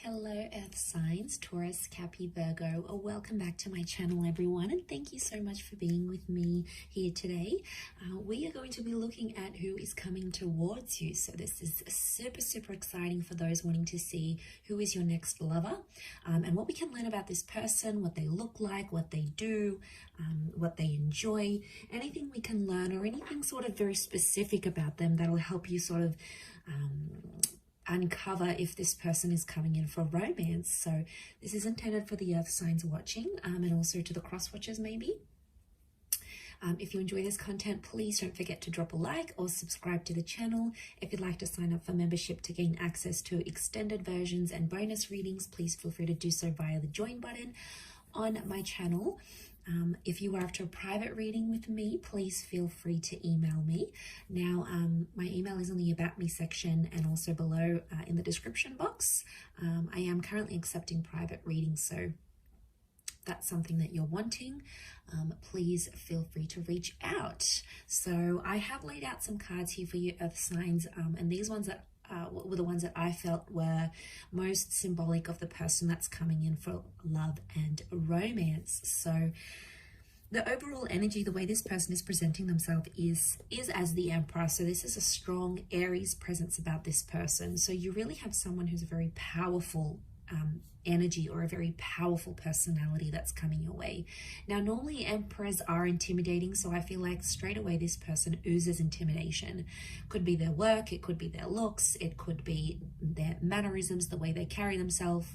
Hello Earth signs, Taurus, Capi, Virgo. Welcome back to my channel everyone, and thank you so much for being with me here today. We are going to be looking at who is coming towards you. So this is super exciting for those wanting to see who is your next lover, and what we can learn about this person, what they look like, what they do, what they enjoy, anything we can learn or anything sort of very specific about them that'll help you sort of uncover if this person is coming in for romance. So this is intended for the earth signs watching, and also to the cross watchers maybe. If you enjoy this content, please don't forget to drop a like or subscribe to the channel. If you'd like to sign up for membership to gain access to extended versions and bonus readings, please feel free to do so via the join button on my channel. If you are after a private reading with me, please feel free to email me. Now, my email is in the About Me section and also below in the description box. I am currently accepting private readings, so that's something that you're wanting, please feel free to reach out. So I have laid out some cards here for you earth signs, and these ones that were the ones that I felt were most symbolic of the person that's coming in for love and romance. So the overall energy, the way this person is presenting themselves is as the Emperor. So this is a strong Aries presence about this person. So you really have someone who's a very powerful energy or a very powerful personality that's coming your way. Now, normally emperors are intimidating, so I feel like straight away this person oozes intimidation. Could be their work, it could be their looks, it could be their mannerisms, the way they carry themselves.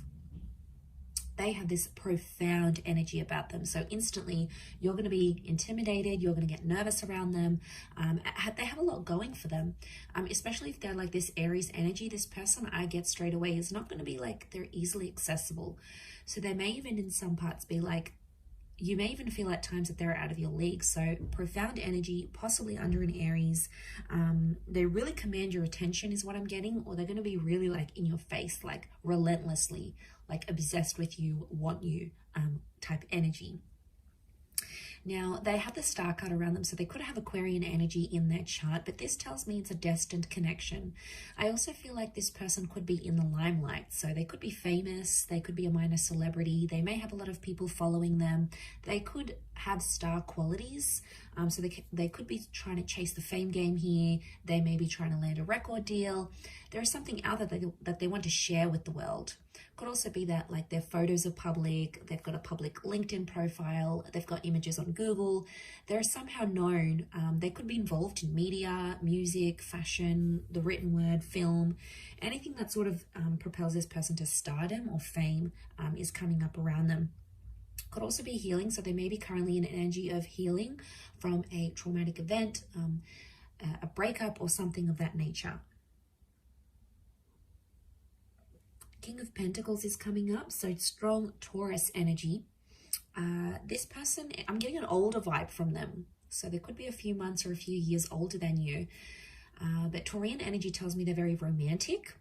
They have this profound energy about them. So instantly you're going to be intimidated, you're going to get nervous around them. They have a lot going for them, especially if they're like this Aries energy. This person I get straight away is not going to be like they're easily accessible. So they may even in some parts be like, you may even feel at times that they're out of your league. So profound energy, possibly under an Aries. They really command your attention is what I'm getting, or they're going to be really like in your face, like relentlessly, like obsessed with you, want you type energy. Now, they have the star card around them, so they could have Aquarian energy in their chart, but this tells me it's a destined connection. I also feel like this person could be in the limelight, so they could be famous, they could be a minor celebrity, they may have a lot of people following them, they could have star qualities, so they could be trying to chase the fame game here, they may be trying to land a record deal. There is something out there that they want to share with the world. Could also be that like their photos are public, they've got a public LinkedIn profile, they've got images on Google, they're somehow known. They could be involved in media, music, fashion, the written word, film, anything that sort of propels this person to stardom or fame is coming up around them. Could also be healing, so they may be currently in an energy of healing from a traumatic event, a breakup or something of that nature. King of Pentacles is coming up, so strong Taurus energy. This person, I'm getting an older vibe from them. So there could be a few months or a few years older than you. But Taurian energy tells me they're very romantic.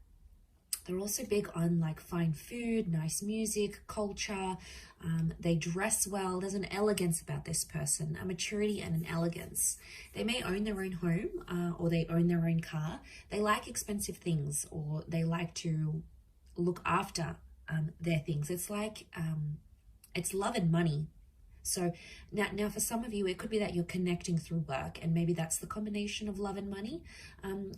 They're also big on like fine food, nice music, culture. They dress well. There's an elegance about this person, a maturity and an elegance. They may own their own home or they own their own car. They like expensive things, or they like to look after their things. It's like it's love and money. So now for some of you it could be that you're connecting through work, and maybe that's the combination of love and money,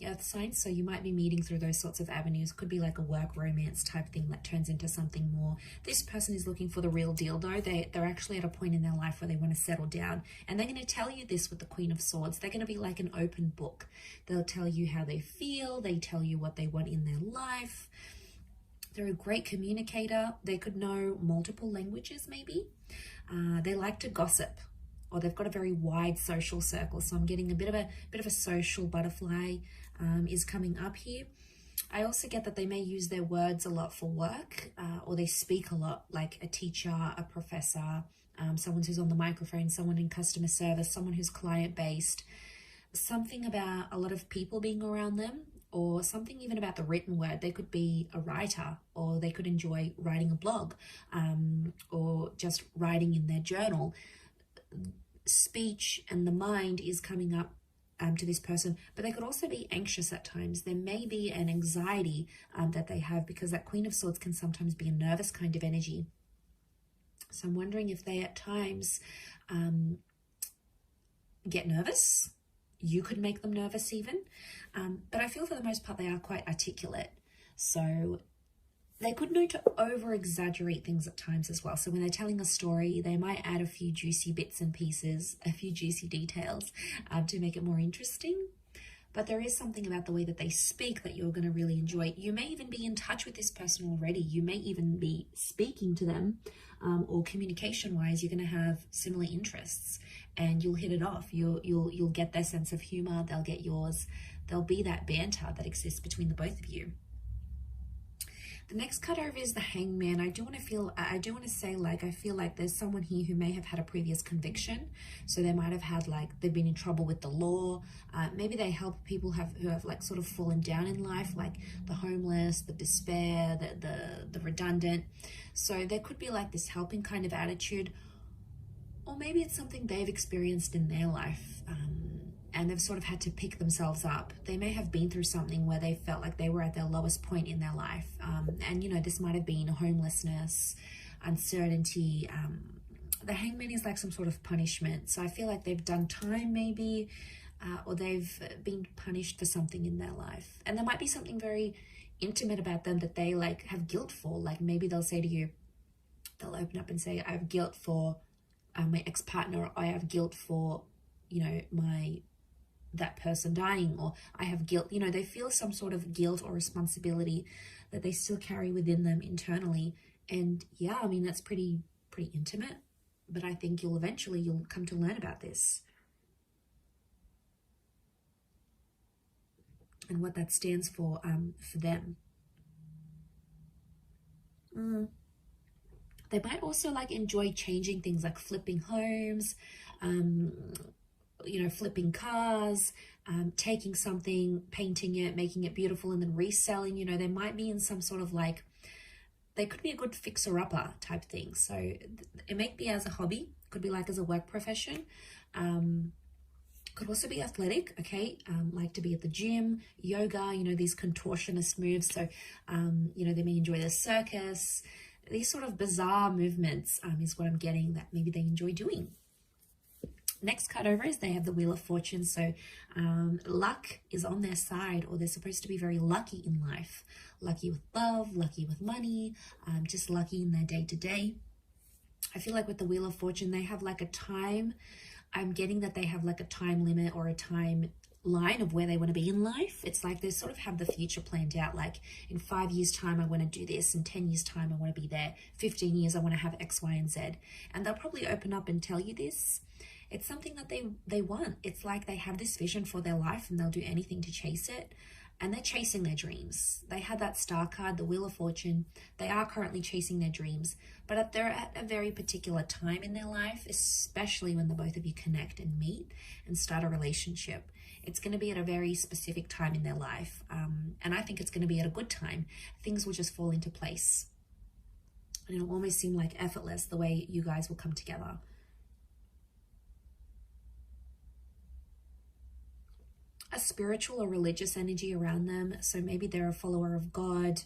earth signs. So you might be meeting through those sorts of avenues. Could be like a work romance type thing that turns into something more. This person is looking for the real deal though. They're actually at a point in their life where they want to settle down, and they're going to tell you this with the Queen of Swords. They're going to be like an open book. They'll tell you how they feel, they tell you what they want in their life. They're a great communicator. They could know multiple languages maybe. They like to gossip, or they've got a very wide social circle. So I'm getting a bit of a social butterfly is coming up here. I also get that they may use their words a lot for work, or they speak a lot, like a teacher, a professor, someone who's on the microphone, someone in customer service, someone who's client-based, something about a lot of people being around them, or something even about the written word. They could be a writer, or they could enjoy writing a blog, or just writing in their journal. Speech and the mind is coming up to this person, but they could also be anxious at times. There may be an anxiety that they have, because that Queen of Swords can sometimes be a nervous kind of energy. So I'm wondering if they at times get nervous. You could make them nervous even. But I feel for the most part they are quite articulate. So they could know to over-exaggerate things at times as well. So when they're telling a story, they might add a few juicy bits and pieces, a few juicy details to make it more interesting. But there is something about the way that they speak that you're going to really enjoy. You may even be in touch with this person already. You may even be speaking to them, or communication-wise, you're going to have similar interests, and you'll hit it off. You'll get their sense of humor. They'll get yours. There'll be that banter that exists between the both of you. The next card over is the Hangman. I do want to say, like, I feel like there's someone here who may have had a previous conviction. So they might have had, like, they've been in trouble with the law. Maybe they help people who have like sort of fallen down in life, like the homeless, the despair, the redundant. So there could be like this helping kind of attitude, or maybe it's something they've experienced in their life. And they've sort of had to pick themselves up. They may have been through something where they felt like they were at their lowest point in their life. And, you know, this might have been homelessness, uncertainty. The Hangman is like some sort of punishment. So I feel like they've done time maybe, or they've been punished for something in their life. And there might be something very intimate about them that they like have guilt for. Like maybe they'll say to you, they'll open up and say, I have guilt for my ex-partner, or I have guilt for, you know, that person dying, or I have guilt. You know, they feel some sort of guilt or responsibility that they still carry within them internally. And yeah, I mean, that's pretty intimate, but I think you'll come to learn about this and what that stands for them. They might also like enjoy changing things, like flipping homes, you know, flipping cars, taking something, painting it, making it beautiful, and then reselling. You know, they might be in some sort of like, they could be a good fixer-upper type thing. So it may be as a hobby, could be like as a work profession, could also be athletic, okay, like to be at the gym, yoga, you know, these contortionist moves. So, you know, they may enjoy the circus. These sort of bizarre movements is what I'm getting that maybe they enjoy doing. Next card over is they have the Wheel of Fortune. So luck is on their side, or they're supposed to be very lucky in life. Lucky with love, lucky with money, just lucky in their day-to-day. I feel like with the Wheel of Fortune, they have like a time. I'm getting that they have like a time limit or a time line of where they want to be in life. It's like they sort of have the future planned out, like in 5 years time I want to do this, in 10 years time I want to be there, 15 years I want to have X, Y, and Z. And they'll probably open up and tell you this. It's something that they want. It's like they have this vision for their life and they'll do anything to chase it. And they're chasing their dreams. They had that star card, the Wheel of Fortune. They are currently chasing their dreams, but they're at a very particular time in their life, especially when the both of you connect and meet and start a relationship. It's going to be at a very specific time in their life. And I think it's going to be at a good time. Things will just fall into place. And it'll almost seem like effortless the way you guys will come together. A spiritual or religious energy around them. So maybe they're a follower of God,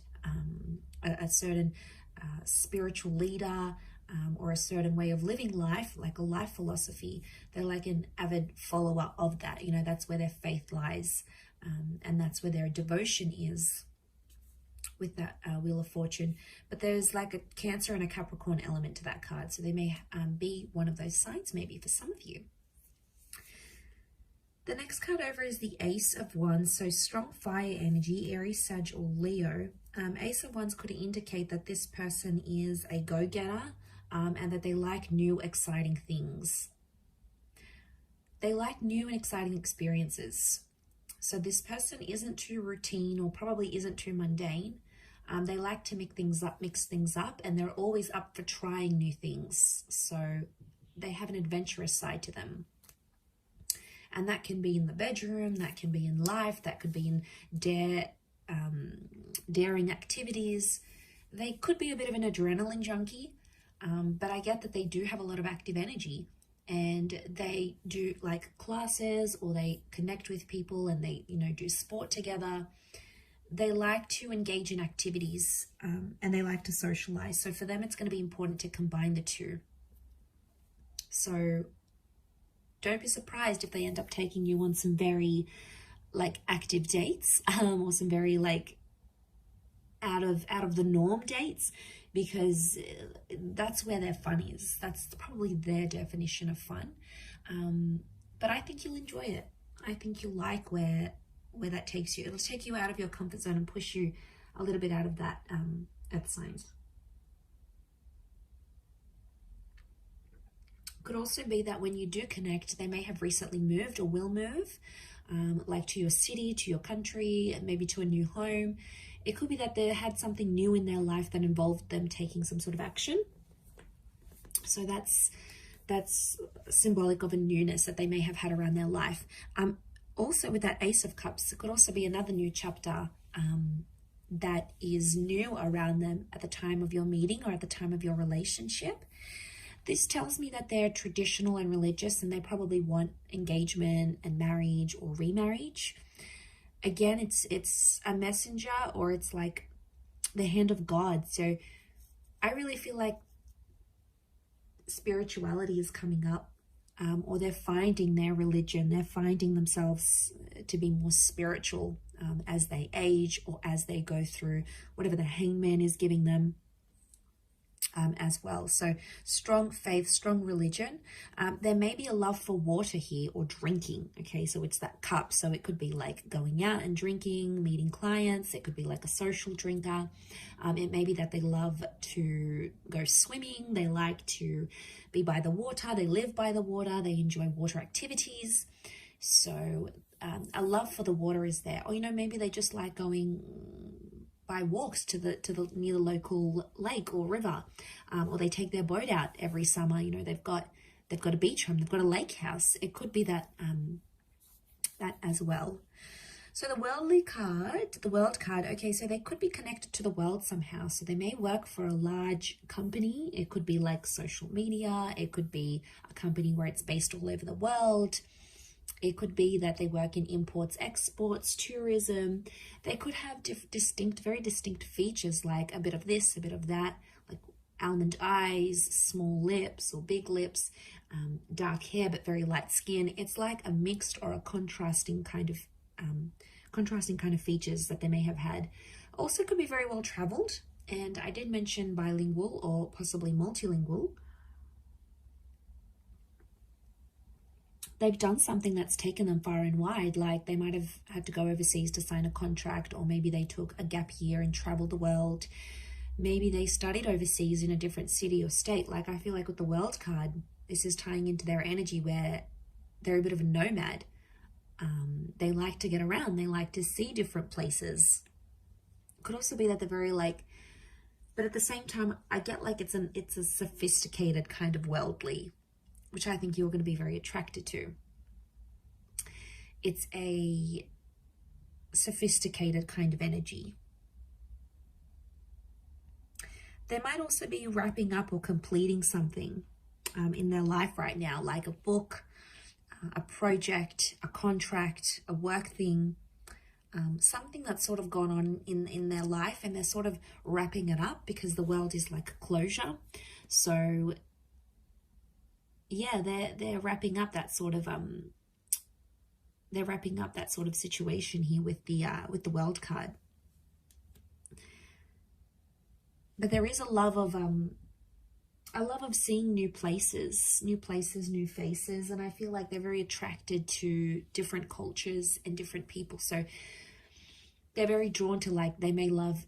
a certain spiritual leader, or a certain way of living life, like a life philosophy. They're like an avid follower of that. You know, that's where their faith lies, and that's where their devotion is with that Wheel of Fortune. But there's like a Cancer and a Capricorn element to that card. So they may be one of those signs maybe for some of you. The next card over is the Ace of Wands. So strong fire energy, Aries, Sag, or Leo. Ace of Wands could indicate that this person is a go-getter, and that they like new, exciting things. They like new and exciting experiences. So this person isn't too routine, or probably isn't too mundane. They like to mix things up, and they're always up for trying new things. So they have an adventurous side to them. And that can be in the bedroom, that can be in life, that could be in daring activities. They could be a bit of an adrenaline junkie, but I get that they do have a lot of active energy. and they do like classes, or they connect with people, and they, you know, do sport together. They like to engage in activities, and they like to socialize. So for them, it's going to be important to combine the two. So don't be surprised if they end up taking you on some very like active dates, or some very like out of the norm dates, because that's where their fun is. That's probably their definition of fun. But I think you'll enjoy it. I think you'll like where that takes you. It'll take you out of your comfort zone and push you a little bit out of that earth signs. Could also be that when you do connect, they may have recently moved or will move, like to your city, to your country, maybe to a new home. It could be that they had something new in their life that involved them taking some sort of action. So that's symbolic of a newness that they may have had around their life. Also with that Ace of Cups, it could also be another new chapter that is new around them at the time of your meeting or at the time of your relationship. This tells me that they're traditional and religious, and they probably want engagement and marriage or remarriage. Again, it's a messenger, or it's like the hand of God. So I really feel like spirituality is coming up, or they're finding their religion. They're finding themselves to be more spiritual as they age, or as they go through whatever the Hangman is giving them. As well. So strong faith, strong religion. There may be a love for water here, or drinking. Okay, so it's that cup. So it could be like going out and drinking, meeting clients. It could be like a social drinker. It may be that they love to go swimming. They like to be by the water. They live by the water. They enjoy water activities. So a love for the water is there. Or, you know, maybe they just like going by walks to the near the local lake or river, or they take their boat out every summer. You know, they've got a beach home, they've got a lake house. It could be that that as well. So the worldly card, the world card, okay, so they could be connected to the world somehow. So they may work for a large company. It could be like social media. It could be a company where it's based all over the world. It could be that they work in imports, exports, tourism. They could have very distinct features, like a bit of this, a bit of that, like almond eyes, small lips or big lips, dark hair but very light skin. It's like a mixed or a contrasting kind of features that they may have had. Also could be very well traveled, and I did mention bilingual or possibly multilingual. They've done something that's taken them far and wide, like they might have had to go overseas to sign a contract, or maybe they took a gap year and traveled the world. Maybe they studied overseas in a different city or state. Like I feel like with the world card, this is tying into their energy where they're a bit of a nomad. They like to get around. They like to see different places. Could also be that they're very like, but at the same time, I get like it's a sophisticated kind of worldly, which I think you're going to be very attracted to. It's a sophisticated kind of energy. They might also be wrapping up or completing something in their life right now, like a book, a project, a contract, a work thing, something that's sort of gone on in their life, and they're sort of wrapping it up because the world is like a closure. So yeah, they're wrapping up that sort of situation here with the world card. But there is a love of seeing new places, new faces, and I feel like they're very attracted to different cultures and different people. So they're very drawn to, like, they may love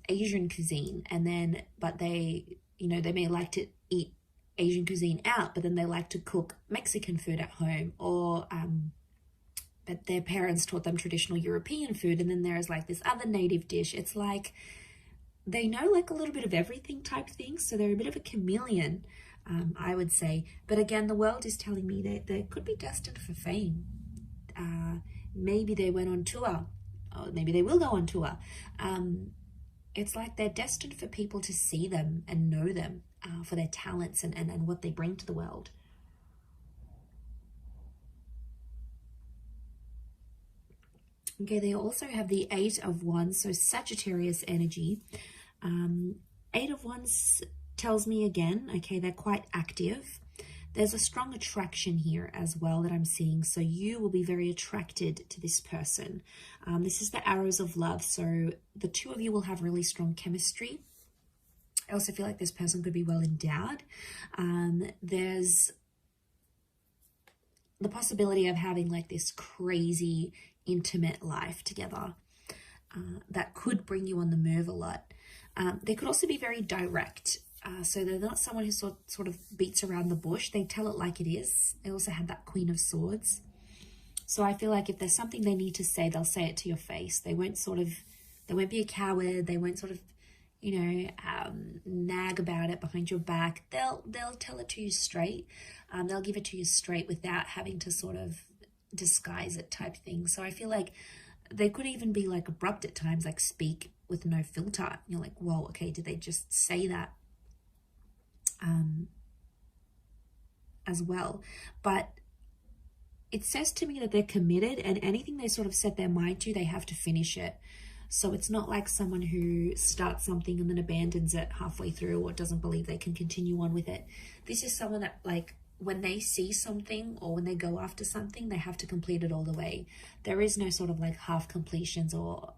Asian cuisine, but they may like to eat Asian cuisine out, but then they like to cook Mexican food at home, or but their parents taught them traditional European food, and then there's like this other native dish. It's like they know like a little bit of everything type thing, so they're a bit of a chameleon, I would say. But again, the world is telling me that they could be destined for fame. Maybe they went on tour, or maybe they will go on tour. It's like they're destined for people to see them and know them for their talents and what they bring to the world. Okay, they also have the Eight of Wands, so Sagittarius energy. Eight of Wands tells me again, okay, they're quite active. There's a strong attraction here as well that I'm seeing. So you will be very attracted to this person. This is the arrows of love. So the two of you will have really strong chemistry. I also feel like this person could be well endowed. There's the possibility of having like this crazy intimate life together that could bring you on the move a lot. They could also be very direct. So they're not someone who sort of beats around the bush. They tell it like it is. They also have that Queen of Swords. So I feel like if there's something they need to say, they'll say it to your face. They won't be a coward. They won't sort of, you know, nag about it behind your back. They'll tell it to you straight. They'll give it to you straight without having to sort of disguise it type thing. So I feel like they could even be like abrupt at times, like speak with no filter. You're like, whoa, okay, did they just say that? As well. But it says to me that they're committed, and anything they sort of set their mind to, they have to finish it. So it's not like someone who starts something and then abandons it halfway through or doesn't believe they can continue on with it. This is someone that, like, when they see something or when they go after something, they have to complete it all the way. There is no sort of like half completions or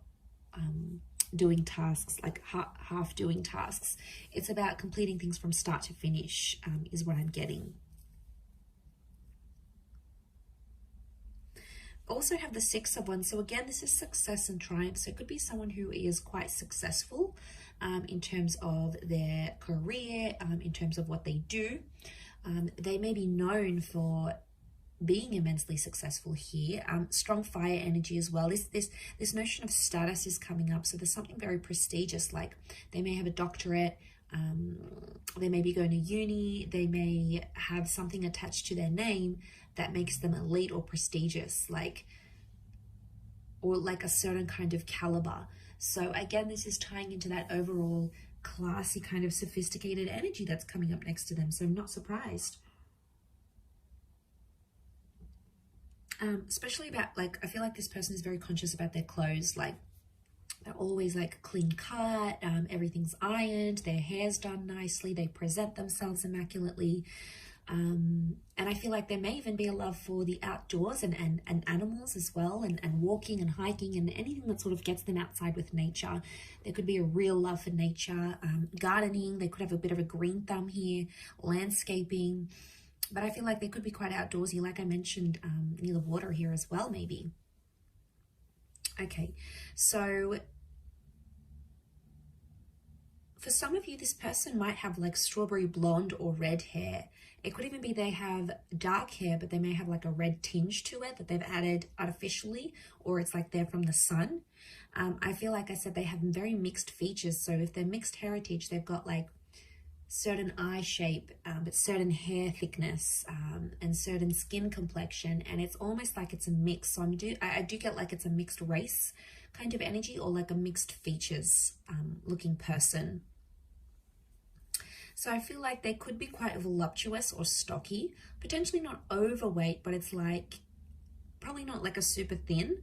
doing tasks, like half doing tasks. It's about completing things from start to finish, is what I'm getting. Also have the Six of Wands. So again, this is success and triumph. So it could be someone who is quite successful in terms of their career, in terms of what they do. They may be known for being immensely successful here. Strong fire energy as well. This notion of status is coming up. So there's something very prestigious, like they may have a doctorate, they may be going to uni, they may have something attached to their name that makes them elite or prestigious, or like a certain kind of caliber. So again, this is tying into that overall classy kind of sophisticated energy that's coming up next to them. So I'm not surprised. Especially about, like, I feel like this person is very conscious about their clothes. Like, they're always like clean cut, everything's ironed, their hair's done nicely, they present themselves immaculately. And I feel like there may even be a love for the outdoors and animals as well, and walking and hiking and anything that sort of gets them outside with nature. There could be a real love for nature, gardening. They could have a bit of a green thumb here, landscaping. But I feel like they could be quite outdoorsy, like I mentioned, near the water here as well, maybe. Okay, so for some of you, this person might have like strawberry blonde or red hair. It could even be they have dark hair, but they may have like a red tinge to it that they've added artificially, or it's like they're from the sun. I feel like I said they have very mixed features. So if they're mixed heritage, they've got like certain eye shape, but certain hair thickness, and certain skin complexion, and it's almost like it's a mix. So I do get like it's a mixed race kind of energy, or like a mixed features looking person. So I feel like they could be quite voluptuous or stocky, potentially not overweight, but it's like probably not like a super thin.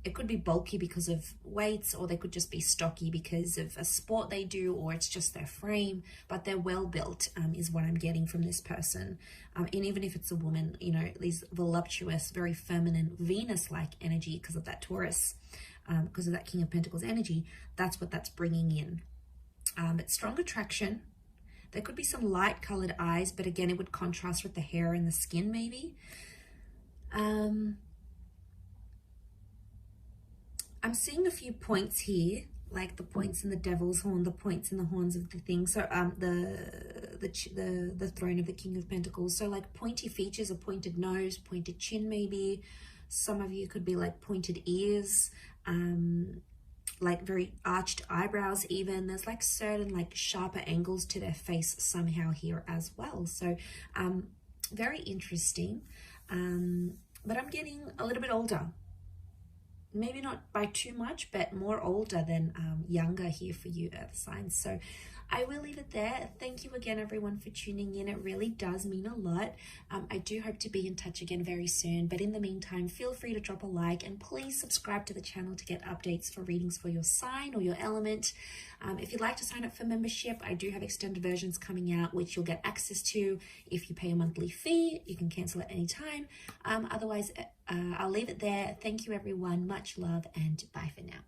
It could be bulky because of weights, or they could just be stocky because of a sport they do, or it's just their frame, but they're well built, is what I'm getting from this person. And even if it's a woman, you know, these voluptuous, very feminine, Venus-like energy because of that Taurus, because of that King of Pentacles energy, that's what that's bringing in. It's strong attraction. There could be some light colored eyes, but again, it would contrast with the hair and the skin maybe. I'm seeing a few points here, like the points in the devil's horn, the points in the horns of the thing. So the throne of the King of Pentacles. So like pointy features, a pointed nose, pointed chin maybe. Some of you could be like pointed ears, like very arched eyebrows even. There's like certain like sharper angles to their face somehow here as well. So very interesting. But I'm getting a little bit older. maybe not by too much, but more older than younger here for you earth signs. So I will leave it there. Thank you again, everyone, for tuning in. It really does mean a lot. I do hope to be in touch again very soon. But in the meantime, feel free to drop a like and please subscribe to the channel to get updates for readings for your sign or your element. If you'd like to sign up for membership, I do have extended versions coming out, which you'll get access to if you pay a monthly fee. You can cancel at any time. Otherwise, I'll leave it there. Thank you, everyone. Much love and bye for now.